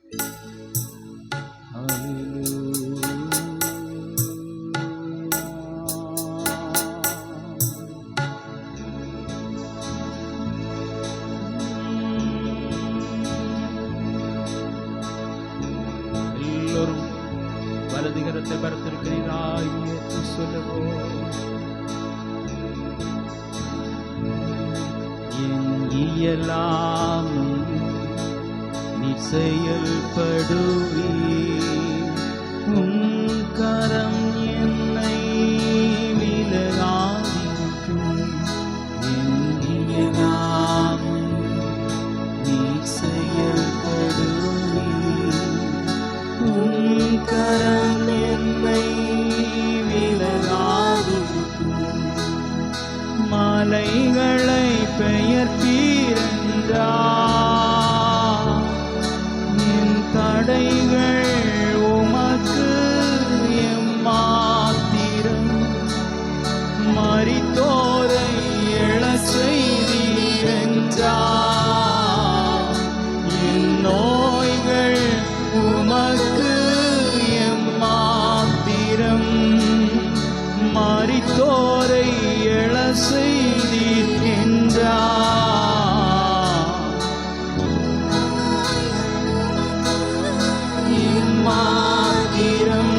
எல்லோரும் வலதுகரத்தை பரத்திருக்கிறீராய் உயர்த்தி சொல்லுவோம். இயலாம் நீ செயல்படுவி, உன் கரம் என்னை விலகாதிருக்கும். இயலாம் நீ செயல்படுவி, உன் கரம் என்னை விலகாதிருக்கும். மலைகளை பெயர்ப்பீரென்றார், என் தடைகள் உமக்கு எம்மாத்திரம். மரித்தோரை எழச் செய்தீரென்றார், என் நோய்கள் உமக்கு எம்மாத்திரம். மரித்தோரை எழச் செய்தீர் என்றார், எம்மாத்திரம்.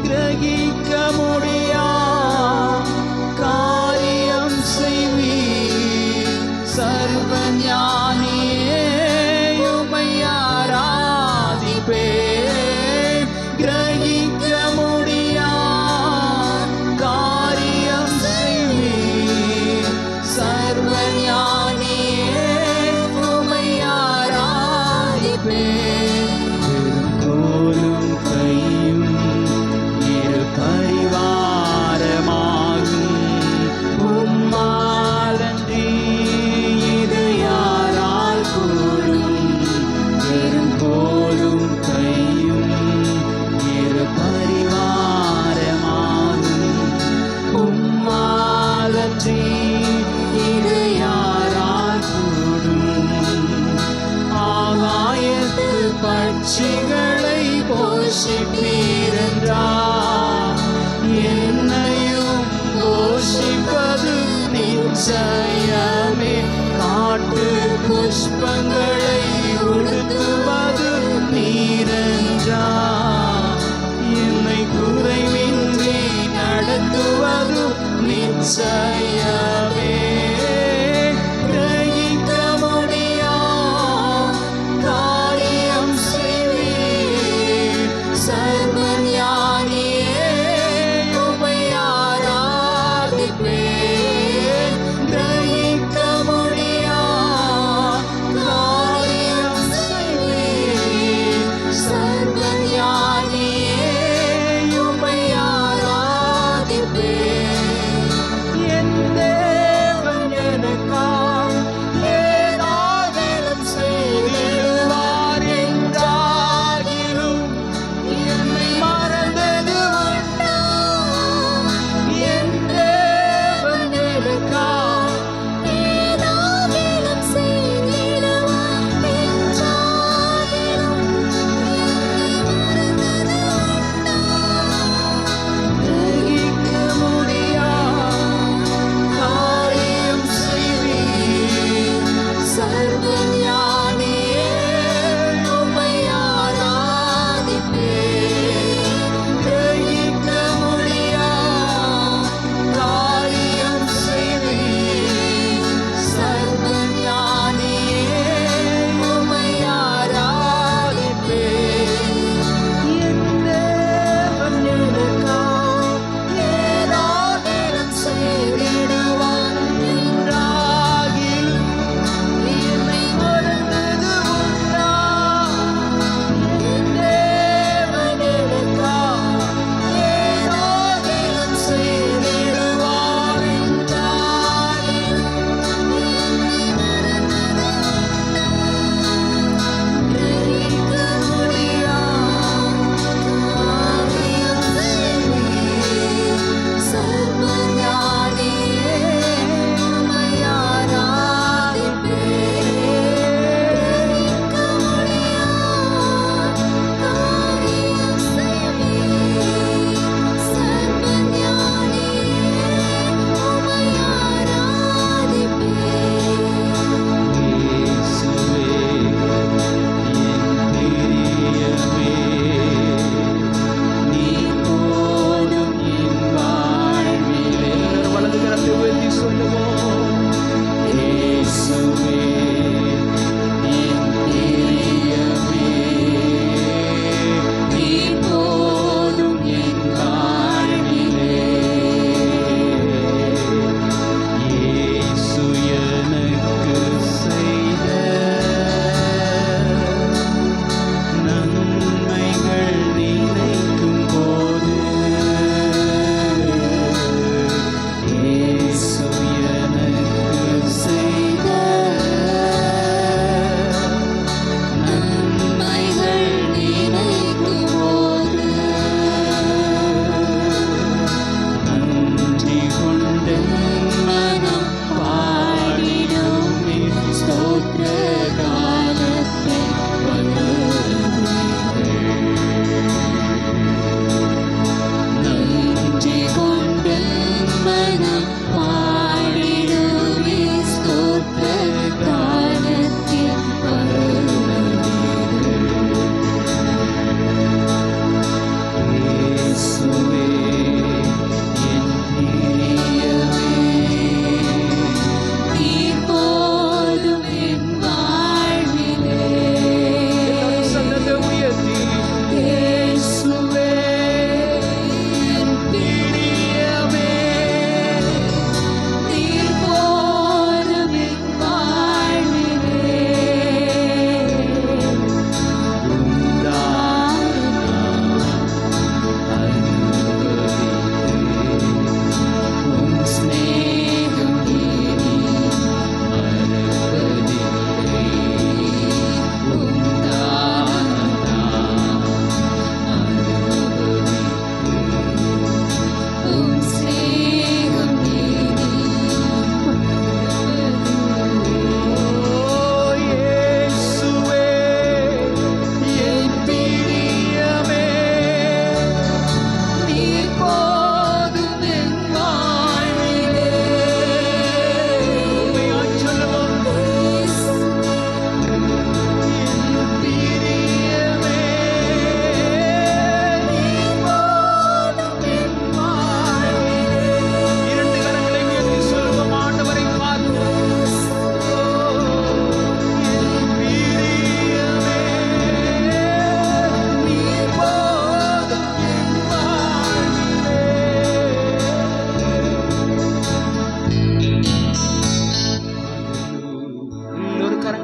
கிரகிக்க முடியா காரியம் செய்வீர், சர்வஞானியே உம்மை ஆராதிப்பேன். கிரகிக்க முடியா காரியம் செய்வீர், சர்வஞானியே உம்மை ஆராதிப்பேன். கோலும் கையும் இரு பரிவாரமாகும், உம்மாலன்றி இது யாரால் கூடும். பெருங்கோலும் கையும் இரு பரிவாரமாகும், உம்மாலன்றி இது யாரால் கூடும். ஆகாயத்து பட்சிகளை போஷிப்பீரென்றார், என்னையும் போஷிப்பது நிச்சயமே. காட்டு புஷ்பங்களை உடுத்துவது நீரென்றார், என்னை குறைவின்றி நடத்துவது நிச்சயமே. கிரகிக்க முடியா காரியம் செய்வீர், சர்வஞானியே உம்மை ஆராதிப்பேன். கிரகிக்க முடியா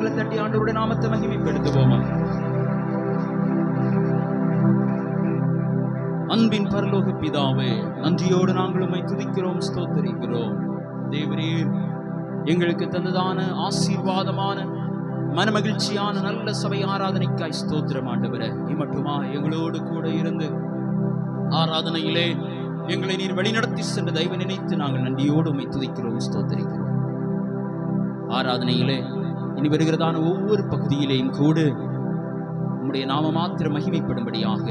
கரங்களை தட்டி ஆண்டவருடைய நாமத்தை மகிமைப்படுத்துவோமா? அன்பின் பரலோக பிதாவே, நன்றியோடு நாங்கள் உம்மை துதிக்கிறோம், ஸ்தோத்திரிக்கிறோம். தேவரீர் எங்களுக்கு தந்ததான ஆசீர்வாதமான மனமகிழ்ச்சியான நல்ல சபை ஆராதனைக்காய் ஸ்தோத்திரம் ஆண்டவரே. இம்மட்டுமா எங்களோடு கூட இருந்து ஆராதனையிலே எங்களை நீர் வழிநடத்தி சென்ற தெய்வ நினைத்து நாங்கள் நன்றியோடு உம்மை துதிக்கிறோம், ஸ்தோத்திரிக்கிறோம். ஆராதனையிலே இனி வருகிறதான ஒவ்வொரு பகுதியிலேயும் கூட உம்முடைய நாம மாத்திரம் மகிமைப்படும்படியாக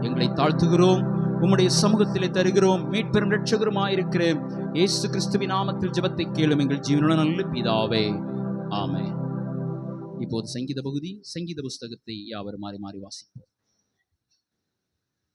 எங்களை தாழ்த்துகிறோம், உம்முடைய சமூகத்திலே தருகிறோம். மீட்பெரும் இரட்சகருமாயிருக்கிற இயேசு கிறிஸ்துவின் நாமத்தில் ஜெபத்தை கேளும் எங்கள் ஜீவனுள்ள நல்ல பிதாவே, ஆமென். இப்போது சங்கீத பகுதி, சங்கீத புஸ்தகத்தை யாவரும் மாறி மாறி வாசிப்போம்.